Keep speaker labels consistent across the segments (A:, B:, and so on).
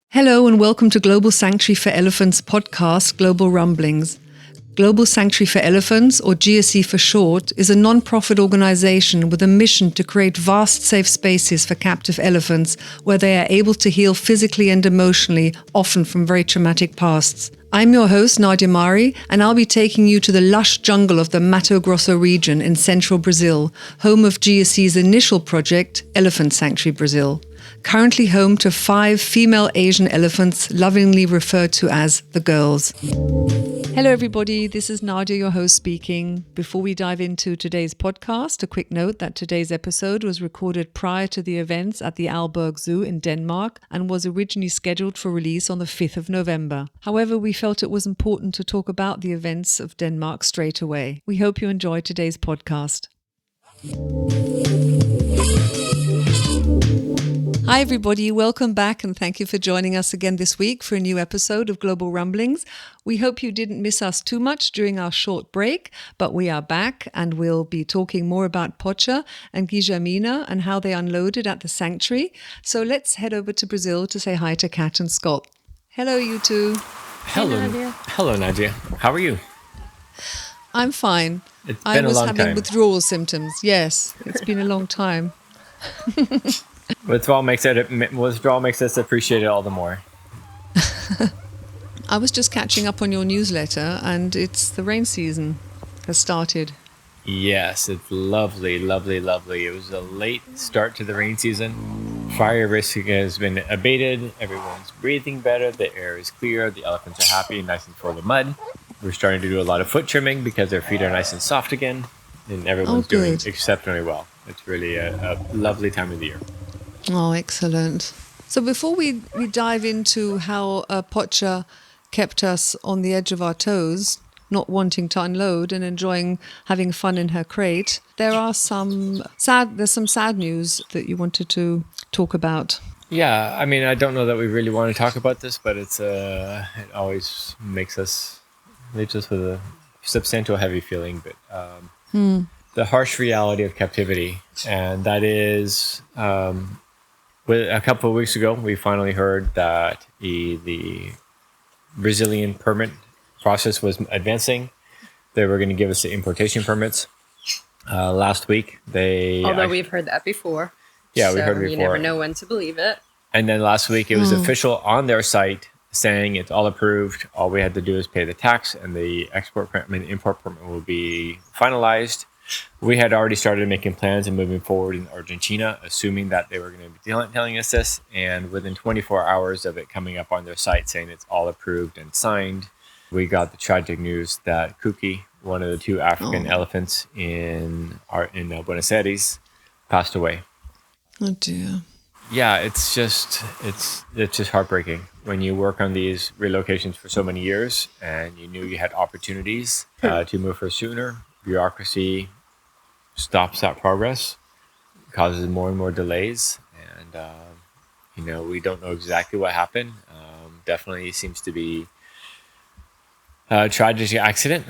A: Hello and welcome to Global Sanctuary for Elephants podcast, Global Rumblings. Global Sanctuary for Elephants, or GSE for short, is a non-profit organization with a mission to create vast safe spaces for captive elephants where they are able to heal physically and emotionally, often from very traumatic pasts. I'm your host, Nadia Mari, and I'll be taking you to the lush jungle of the Mato Grosso region in central Brazil, home of GSE's initial project, Elephant Sanctuary Brazil. Currently home to 5 female Asian elephants, lovingly referred to as the girls. Hello everybody, this is Nadia, your host speaking. Before we dive into today's podcast, a quick note that today's episode was recorded prior to the events at the Aalborg Zoo in Denmark and was originally scheduled for release on the 5th of November. However, we felt it was important to talk about the events of Denmark straight away. We hope you enjoy today's podcast. Hi everybody, welcome back and thank you for joining us again this week for a new episode of Global Rumblings. We hope you didn't miss us too much during our short break, but we are back and we'll be talking more about Pocha and Guillermina and how they unloaded at the sanctuary. So let's head over to Brazil to say hi to Kat and Scott. Hello you two.
B: Hello, Nadia. Hello, Nadia. How are you?
A: I'm fine.
B: It's been a long time.
A: I was having withdrawal symptoms. Yes, it's been a long time.
B: Withdrawal makes us appreciate it all the more.
A: I was just catching up on your newsletter, and it's the rain season has started.
B: Yes, it's lovely, lovely, lovely. It was a late start to the rain season. Fire risk has been abated. Everyone's breathing better. The air is clear. The elephants are happy, nice and full of mud. We're starting to do a lot of foot trimming because their feet are nice and soft again, and everyone's doing exceptionally well. It's really a lovely time of the year.
A: Oh, excellent. So before we dive into how Pocha kept us on the edge of our toes, not wanting to unload and enjoying having fun in her crate, there's some sad news that you wanted to talk about.
B: Yeah, I mean, I don't know that we really want to talk about this, but it always leaves us with a substantial heavy feeling, but the harsh reality of captivity, and that is a couple of weeks ago, we finally heard that the Brazilian permit process was advancing. They were going to give us the importation permits. Last week,
C: we've heard that before.
B: Yeah, we heard it before.
C: You never know when to believe it.
B: And then last week, it was official on their site saying it's all approved. All we had to do is pay the tax, and the import permit will be finalized. We had already started making plans and moving forward in Argentina, assuming that they were going to be telling us this. And within 24 hours of it coming up on their site saying it's all approved and signed, we got the tragic news that Kuky, one of the 2 African elephants in Buenos Aires, passed away.
A: Oh dear.
B: Yeah, it's just heartbreaking when you work on these relocations for so many years and you knew you had opportunities to move for sooner. Bureaucracy stops that progress, causes more and more delays, and we don't know exactly what happened. Definitely seems to be a tragic accident.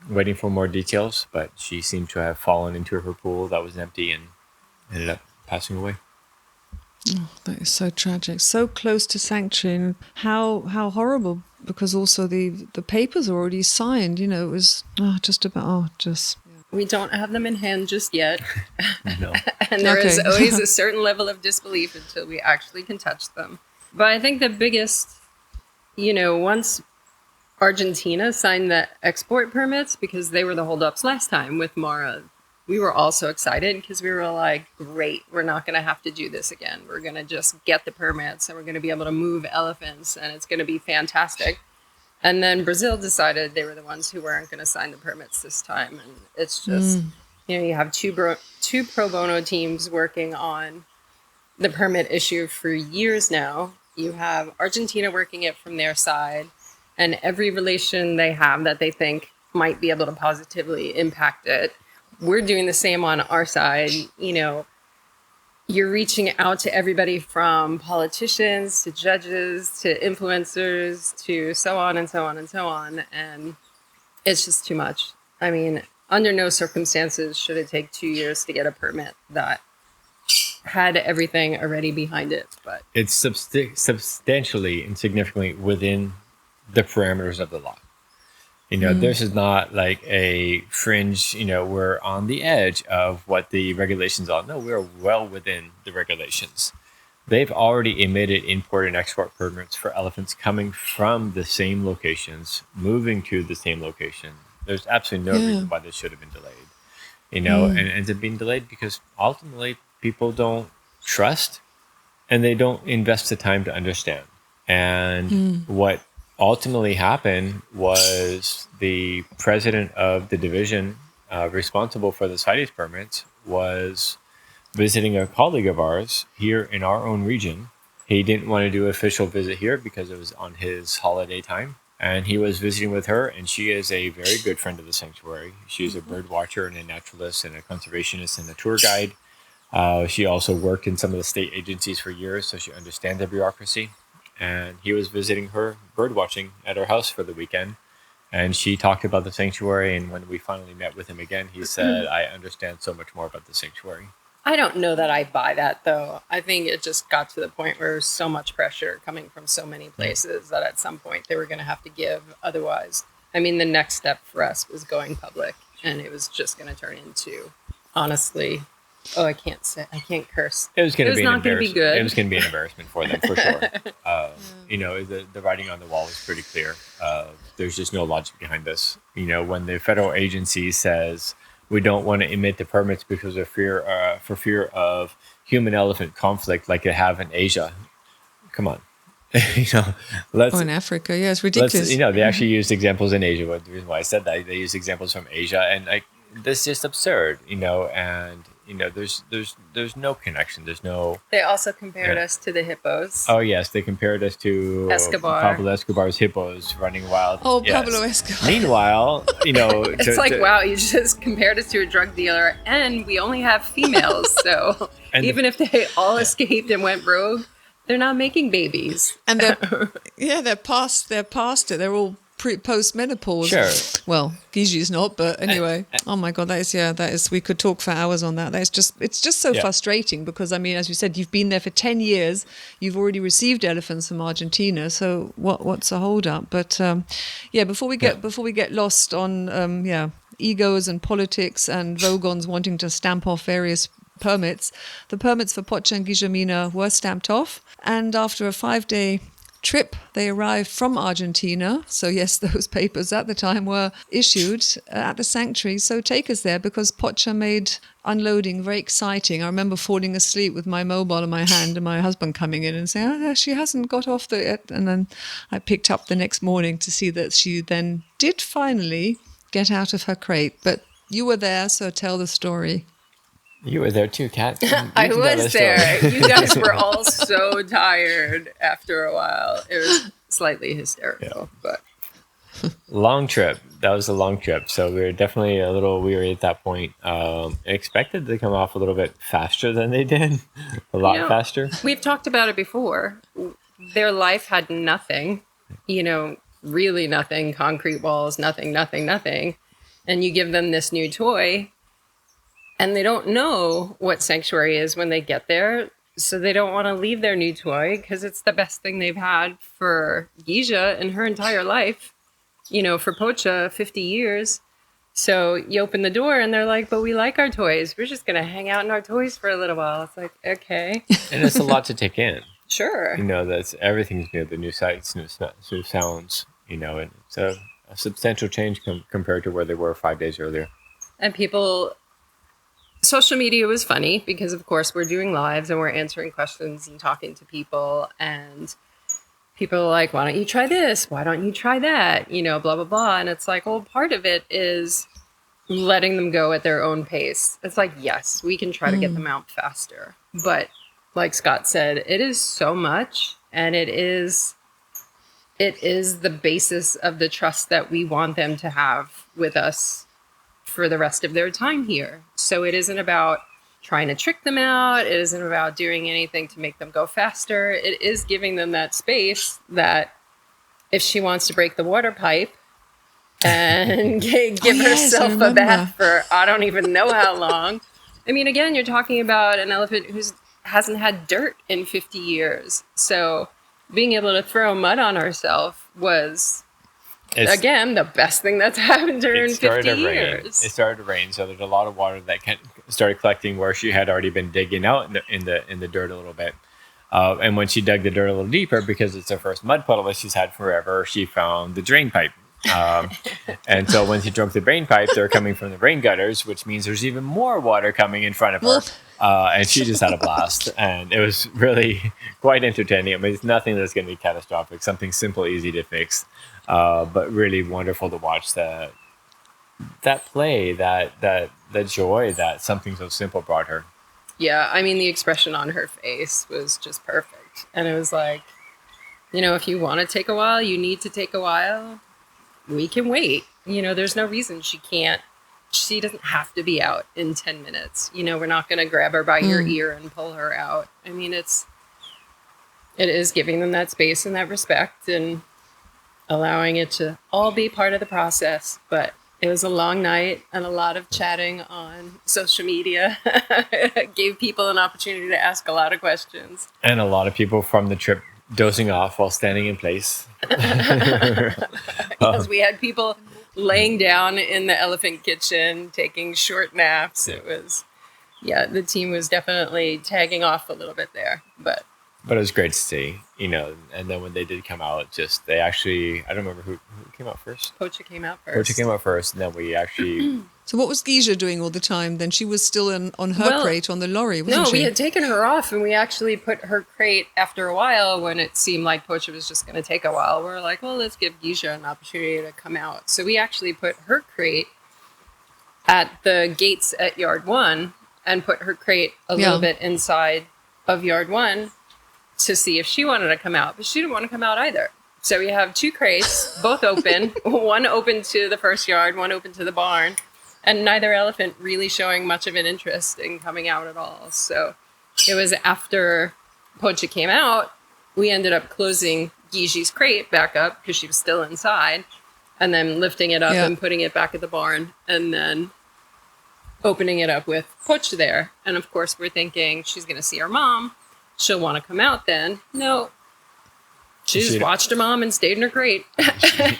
B: Waiting for more details, but she seemed to have fallen into her pool that was empty and ended up passing away.
A: Oh, that is so tragic. So close to sanctuary, and how horrible, because also the papers are already signed. It was just.
C: We don't have them in hand just yet.
B: No.
C: And there is always a certain level of disbelief until we actually can touch them. But I think the biggest, once Argentina signed the export permits, because they were the holdups last time with Mara, we were all so excited because we were like, great, we're not going to have to do this again. We're going to just get the permits and we're going to be able to move elephants and it's going to be fantastic. And then Brazil decided they were the ones who weren't going to sign the permits this time. And it's just, you have two pro bono teams working on the permit issue for years now. You have Argentina working it from their side, and every relation they have that they think might be able to positively impact it. We're doing the same on our side. you're reaching out to everybody from politicians to judges to influencers to so on and so on and so on. And it's just too much. I mean, under no circumstances should it take 2 years to get a permit that had everything already behind it. But
B: it's substantially and significantly within the parameters of the law. This is not like a fringe, we're on the edge of what the regulations are. No, we're well within the regulations. They've already emitted import and export permits for elephants coming from the same locations, moving to the same location. There's absolutely no reason why this should have been delayed, and ends up being delayed because ultimately people don't trust and they don't invest the time to understand. And what ultimately happened was the president of the division responsible for the CITES permits was visiting a colleague of ours here in our own region. He didn't want to do an official visit here because it was on his holiday time. And he was visiting with her, and she is a very good friend of the sanctuary. She's a bird watcher and a naturalist and a conservationist and a tour guide. She also worked in some of the state agencies for years, so she understands the bureaucracy. And he was visiting her bird watching at her house for the weekend. And she talked about the sanctuary. And when we finally met with him again, he said, I understand so much more about the sanctuary.
C: I don't know that I buy that, though. I think it just got to the point where there's so much pressure coming from so many places that at some point they were going to have to give. Otherwise, I mean, the next step for us was going public. And it was just going to turn into, honestly, I can't curse.
B: It was not going to be
C: good.
B: It was going to be an embarrassment for them, for sure. The writing on the wall was pretty clear. There's just no logic behind this. When the federal agency says we don't want to emit the permits because of fear of human-elephant conflict, like they have in Asia. Come on,
A: or in Africa, it's ridiculous.
B: They actually used examples in Asia. But the reason why I said that, they used examples from Asia, and this is just absurd. There's no connection. There's no.
C: They also compared us to the hippos.
B: Oh yes, they compared us to Pablo Escobar's hippos running wild.
A: Oh, yes. Pablo Escobar.
B: Meanwhile,
C: it's wow, you just compared us to a drug dealer, and we only have females. So even if they all escaped and went rogue, they're not making babies.
A: And they're past it. They're all post-menopause.
B: Sure.
A: Well, Guille's not, but anyway. Oh my God, that is, we could talk for hours on that. It's just so frustrating because, I mean, as you said, you've been there for 10 years. You've already received elephants from Argentina. So what's the hold up? But before we get lost on, egos and politics and Vogons wanting to stamp off various permits, the permits for Pocha and Guillermina were stamped off. And after a 5-day trip, they arrived from Argentina. So yes, those papers at the time were issued at the sanctuary. So take us there, because Pocha made unloading very exciting. I remember falling asleep with my mobile in my hand and my husband coming in and saying, she hasn't got off yet. And then I picked up the next morning to see that she then did finally get out of her crate. But you were there, so tell the story.
B: You were there too, Kat.
C: I was there. You guys were all so tired after a while. It was slightly hysterical, but
B: long trip. That was a long trip. So we were definitely a little weary at that point. Expected to come off a little bit faster than they did. A lot faster.
C: We've talked about it before. Their life had nothing, really nothing, concrete walls, nothing. And you give them this new toy, and they don't know what sanctuary is when they get there. So they don't want to leave their new toy because it's the best thing they've had for Guille in her entire life. For Pocha, 50 years. So you open the door and they're like, but we like our toys. We're just going to hang out in our toys for a little while. It's like, okay.
B: And it's a lot to take in.
C: Sure.
B: Everything's new. The new sights, new sounds, and it's a substantial change compared to where they were 5 days earlier.
C: And social media was funny because, of course, we're doing lives and we're answering questions and talking to people. And people are like, why don't you try this? Why don't you try that? Blah, blah, blah. And it's like, well, part of it is letting them go at their own pace. It's like, yes, we can try to get them out faster. But like Scott said, it is so much. And it is the basis of the trust that we want them to have with us for the rest of their time here. So it isn't about trying to trick them out. It isn't about doing anything to make them go faster. It is giving them that space that if she wants to break the water pipe and give herself a bath for I don't even know how long. I mean, again, you're talking about an elephant who hasn't had dirt in 50 years. So being able to throw mud on herself was, again, the best thing that's happened to her in 50 years.
B: It started to rain, so there's a lot of water that started collecting where she had already been digging out in the dirt a little bit. And when she dug the dirt a little deeper, because it's her first mud puddle that she's had forever, she found the drain pipe. And so when she drove the drain pipe, they're coming from the rain gutters, which means there's even more water coming in front of her. And she just had a blast. And it was really quite entertaining. I mean, it's nothing that's going to be catastrophic, something simple, easy to fix, but really wonderful to watch that play, that joy that something so simple brought her.
C: Yeah, I mean, the expression on her face was just perfect. And it was like, if you want to take a while, you need to take a while. We can wait. There's no reason she doesn't have to be out in 10 minutes. We're not going to grab her by your ear and pull her out. I mean, it is giving them that space and that respect and allowing it to all be part of the process. But it was a long night and a lot of chatting on social media. It gave people an opportunity to ask a lot of questions.
B: And a lot of people from the trip dozing off while standing in place.
C: Because we had people laying down in the elephant kitchen, taking short naps. It was, the team was definitely tagging off a little bit there. But
B: it was great to see, and then when they did come out, they actually, I don't remember who came out first.
C: Pocha came out first.
B: And then we actually...
A: So what was Guille doing all the time? Then she was still on her crate on the lorry, wasn't she?
C: No, we had taken her off, and we actually put her crate after a while when it seemed like Pocha was just going to take a while. We were like, well, let's give Guille an opportunity to come out. So we actually put her crate at the gates at Yard 1 and put her crate a little bit inside of Yard 1 to see if she wanted to come out. But she didn't want to come out either. So we have two crates, both open, one open to the first yard, one open to the barn. And neither elephant really showing much of an interest in coming out at all. So it was after Pocha came out, we ended up closing Guille's crate back up because she was still inside, and then lifting it up and putting it back at the barn, and then opening it up with Pocha there. And of course, we're thinking she's going to see her mom. She'll want to come out then. No. She just watched her mom and stayed in her crate.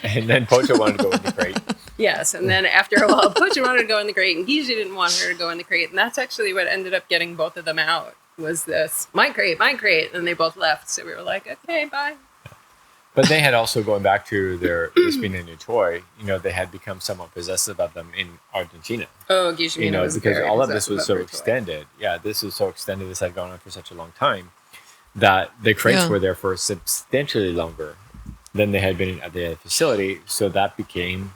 B: And then Pocha wanted to go in the crate.
C: Yes, and then after a while, Pocha wanted to go in the crate, and Guille didn't want her to go in the crate. And that's actually what ended up getting both of them out, was this, my crate, and they both left. So we were like, okay, bye.
B: But they had also, going back to this being a new toy, they had become somewhat possessive of them in Argentina.
C: Oh, Guillermina was
B: because
C: very
B: all of this was so
C: toy.
B: extended. Yeah, this was so extended. This had gone on for such a long time that the crates were there for substantially longer than they had been at the facility. So that became,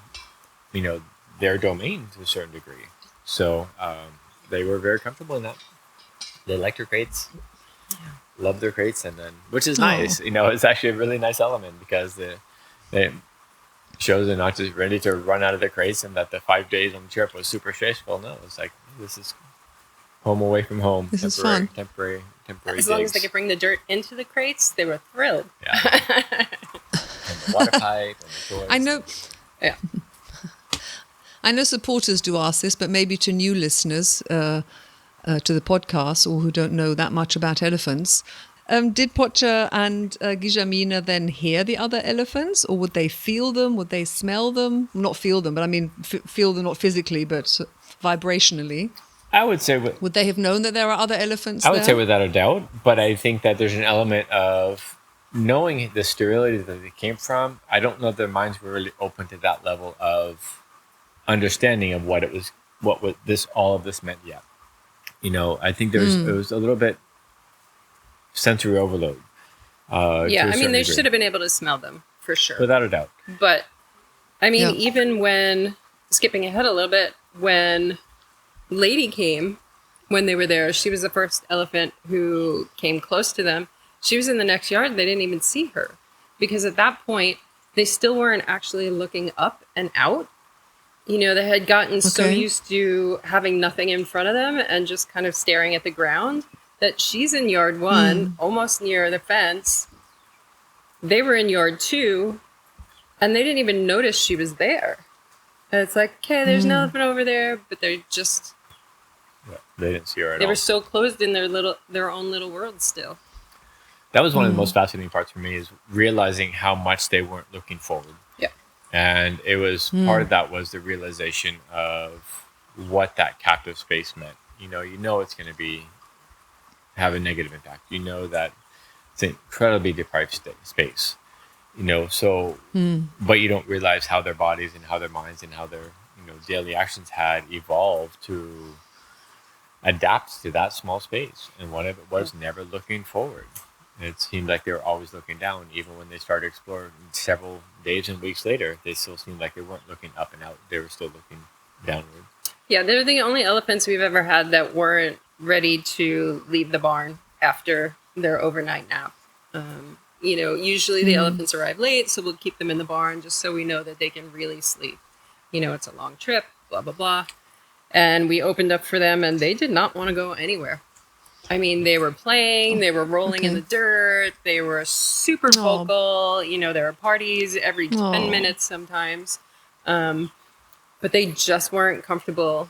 B: their domain to a certain degree. So they were very comfortable in that. They liked their crates. Yeah. Loved their crates, and then, which is nice. It's actually a really nice element because it shows they're not just ready to run out of their crates, and that the 5 days on the trip was super stressful. No, it's like, this is home away from home.
A: This is fun.
B: Temporary.
C: As long as they could bring the dirt into the crates, they were thrilled.
B: Yeah. And the water pipe and the toys.
A: I know.
C: Yeah.
A: I know supporters do ask this, but maybe to new listeners to the podcast or who don't know that much about elephants. Did Pocha and Guillermina then hear the other elephants, or would they feel them? Would they smell them? Not feel them, but I mean feel them not physically, but vibrationally.
B: I would say...
A: Would they have known that there are other elephants
B: I would say without a doubt, but I think that there's an element of knowing the sterility that they came from. I don't know if their minds were really open to that level of understanding of what all of this meant yet. I think it was a little bit sensory overload.
C: Yeah, I mean, they should have been able to smell them, for sure.
B: Without a doubt.
C: But, I mean, even when, skipping ahead a little bit, when Lady came, when they were there, she was the first elephant who came close to them. She was in the next yard. They didn't even see her. Because at that point, they still weren't actually looking up and out. They had gotten so
A: Okay.
C: used to having nothing in front of them and just kind of staring at the ground that she's in yard 1, almost near the fence. They were in yard 2, and they didn't even notice she was there. And it's like, okay, there's nothing over there, but they're just...
B: Yeah, they didn't see her at
C: They
B: all.
C: were so closed in their own little world still.
B: That was one of the most fascinating parts for me, is realizing how much they weren't looking forward.
C: Yeah.
B: And it was part of that was the realization of what that captive space meant. You know it's going to have a negative impact. You know that it's an incredibly deprived space. But you don't realize how their bodies and how their minds and how their daily actions had evolved to adapt to that small space. And one of it was never looking forward. It seemed like they were always looking down. Even when they started exploring several days and weeks later, they still seemed like they weren't looking up and out. They were still looking downward.
C: Yeah, they're the only elephants we've ever had that weren't ready to leave the barn after their overnight nap. Usually the elephants arrive late, so we'll keep them in the barn just so we know that they can really sleep. It's a long trip, blah, blah, blah. And we opened up for them, and they did not want to go anywhere. I mean, they were playing, they were rolling in the dirt, they were super vocal, there were parties every 10 minutes sometimes. But they just weren't comfortable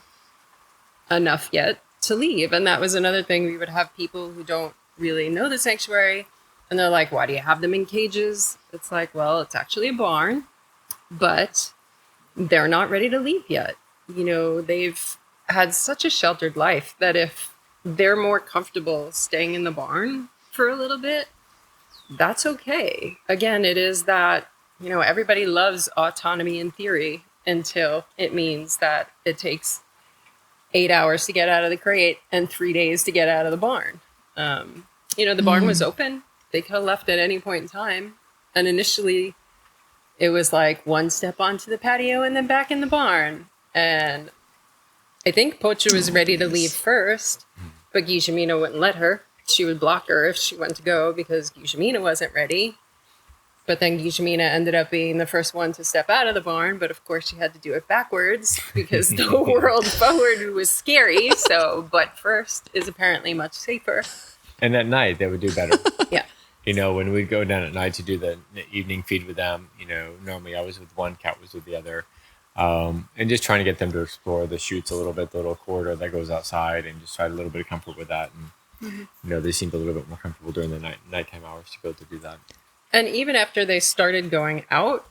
C: enough yet to leave. And that was another thing. We would have people who don't really know the sanctuary, and they're like, why do you have them in cages? It's like, well, it's actually a barn, but they're not ready to leave yet. They've had such a sheltered life that if they're more comfortable staying in the barn for a little bit, that's okay. Again, it is that, everybody loves autonomy in theory until it means that it takes 8 hours to get out of the crate and 3 days to get out of the barn. The barn was open. They could have left at any point in time. And initially, it was like one step onto the patio and then back in the barn. And I think Pocha was ready to leave first, but Guillermina wouldn't let her. She would block her if she went to go because Guillermina wasn't ready. But then Guillermina ended up being the first one to step out of the barn. But of course, she had to do it backwards because the world forward was scary. So, but first is apparently much safer.
B: And at night, they would do better.
C: Yeah.
B: When we'd go down at night to do the evening feed with them, normally I was with one, Cat was with the other. And just trying to get them to explore the chutes a little bit, the little corridor that goes outside, and just try a little bit of comfort with that. And, they seemed a little bit more comfortable during the nighttime hours to be able to do that.
C: And even after they started going out,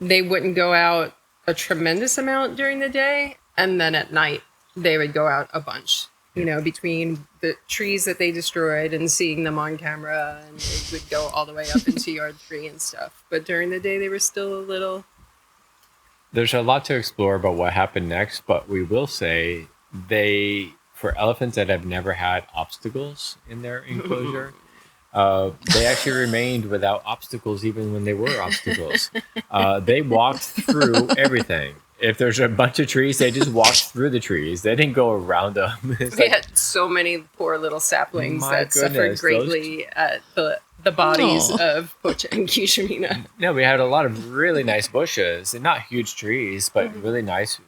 C: they wouldn't go out a tremendous amount during the day. And then at night, they would go out a bunch, between the trees that they destroyed and seeing them on camera. And they would go all the way up into yard 3 and stuff. But during the day, they were still a little...
B: There's a lot to explore about what happened next, but we will say for elephants that have never had obstacles in their enclosure, they actually remained without obstacles even when they were obstacles. They walked through everything. If there's a bunch of trees, they just walked through the trees. They didn't go around them.
C: We had so many poor little saplings that suffered greatly at the bodies of Pocha and Guillermina.
B: No, we had a lot of really nice bushes, and not huge trees, but really nice,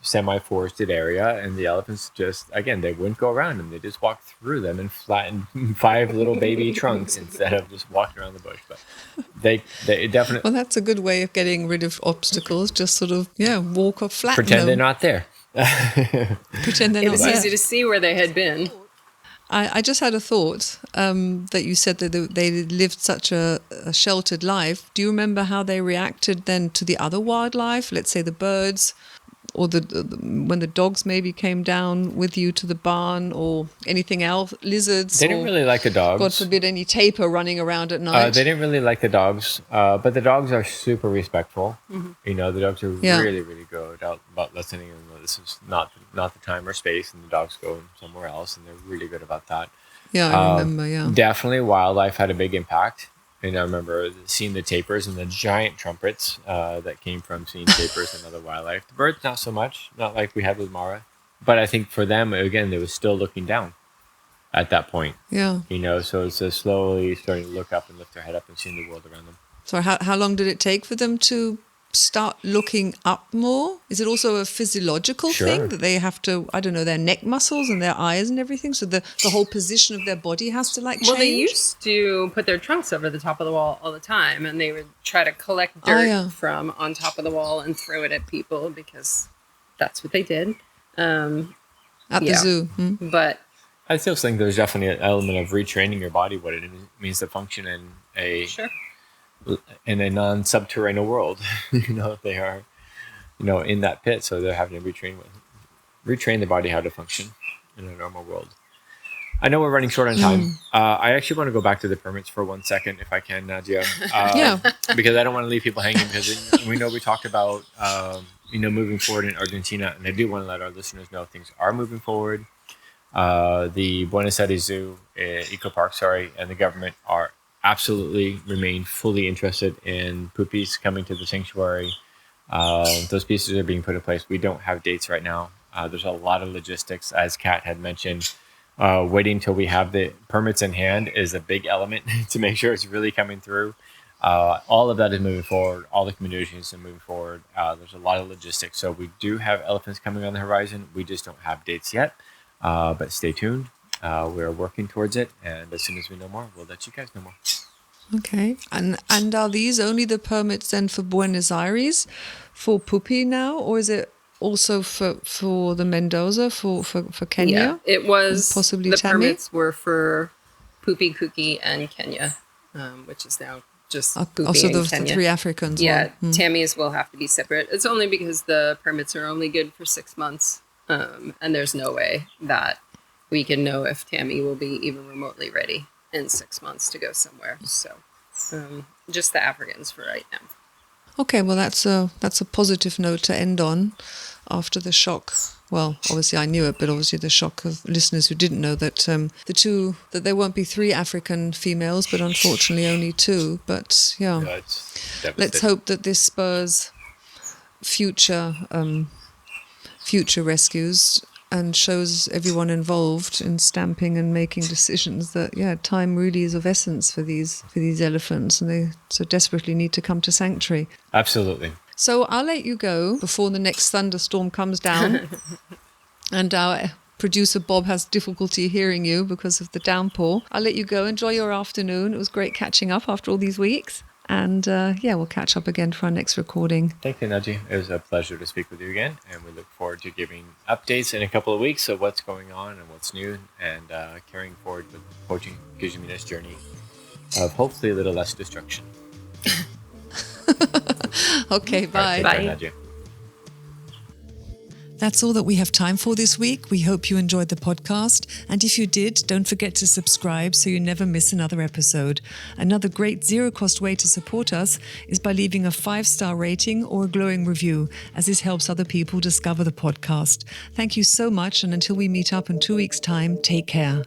B: semi-forested area. And the elephants just, again, they wouldn't go around them. They just walked through them and flattened 5 little baby trunks instead of just walking around the bush. But they definitely...
A: Well, that's a good way of getting rid of obstacles. Just sort of, walk or flatten
B: Pretend
A: them.
B: they're not there.
A: Pretend they're
C: It
A: not
C: was
A: there.
C: easy to see where they had been.
A: I just had a thought that you said that they lived such a sheltered life. Do you remember how they reacted then to the other wildlife? Let's say the birds, or when the dogs maybe came down with you to the barn, or anything else, lizards.
B: They didn't really like the dogs.
A: God forbid, any tapir running around at night.
B: They didn't really like the dogs, but the dogs are super respectful. The dogs are really, really good about listening, and this is not the time or space, and the dogs go somewhere else, and they're really good about that.
A: Yeah, I remember, yeah.
B: Definitely wildlife had a big impact. And I remember seeing the tapirs and the giant trumpets that came from seeing tapirs and other wildlife. The birds, not so much, not like we had with Mara. But I think for them, again, they were still looking down at that point.
A: Yeah.
B: So it's just slowly starting to look up and lift their head up and seeing the world around them.
A: So how long did it take for them to start looking up more? Is it also a physiological thing that they have to, I don't know, their neck muscles and their eyes and everything? So the whole position of their body has to change?
C: Well, they used to put their trunks over the top of the wall all the time, and they would try to collect dirt from on top of the wall and throw it at people because that's what they did.
A: At the zoo.
C: But
B: I still think there's definitely an element of retraining your body, what it means to function in a non-subterranean world. They are, in that pit, so they're having to retrain the body how to function in a normal world. I know we're running short on time. I actually want to go back to the permits for 1 second, if I can, Nadia. Because I don't want to leave people hanging, because we talked about, moving forward in Argentina, and I do want to let our listeners know things are moving forward. The Buenos Aires Zoo, EcoPark, and the government are absolutely remain fully interested in puppies coming to the sanctuary. Those pieces are being put in place. We don't have dates right now. There's a lot of logistics, as Kat had mentioned. Waiting till we have the permits in hand is a big element to make sure it's really coming through. All of that is moving forward. All the communities are moving forward. There's a lot of logistics. So we do have elephants coming on the horizon. We just don't have dates yet. But stay tuned. We're working towards it. And as soon as we know more, we'll let you guys know more.
A: Okay. And are these only the permits then for Buenos Aires for puppy now? Or is it also for the Mendoza, for Kenya?
C: Yeah, it was.
A: Possibly
C: the
A: Tammy?
C: Permits were for Puppy, Kuky, and Kenya, which is now just Puppy
A: also
C: and
A: the
C: Kenya.
A: 3 Africans.
C: Yeah, Tammys will have to be separate. It's only because the permits are only good for 6 months, and there's no way that we can know if Tammy will be even remotely ready in 6 months to go somewhere. So just the Africans for right now.
A: Okay, well that's a positive note to end on after the shock. Well, obviously I knew it, but obviously the shock of listeners who didn't know that that there won't be 3 African females, but unfortunately only 2. But let's hope that this spurs future rescues and shows everyone involved in stamping and making decisions that time really is of essence for these elephants, and they so desperately need to come to sanctuary.
B: Absolutely.
A: So I'll let you go before the next thunderstorm comes down. And our producer Bob has difficulty hearing you because of the downpour. I'll let you go. Enjoy your afternoon. It was great catching up after all these weeks. And we'll catch up again for our next recording.
B: Thank you, Naji. It was a pleasure to speak with you again. And we look forward to giving updates in a couple of weeks of what's going on and what's new, and carrying forward with Pocha and Guillemina's journey of hopefully a little less destruction.
A: Okay, bye.
B: Bye. Nadia.
A: That's all that we have time for this week. We hope you enjoyed the podcast. And if you did, don't forget to subscribe so you never miss another episode. Another great zero-cost way to support us is by leaving a 5-star rating or a glowing review, as this helps other people discover the podcast. Thank you so much. And until we meet up in 2 weeks' time, take care.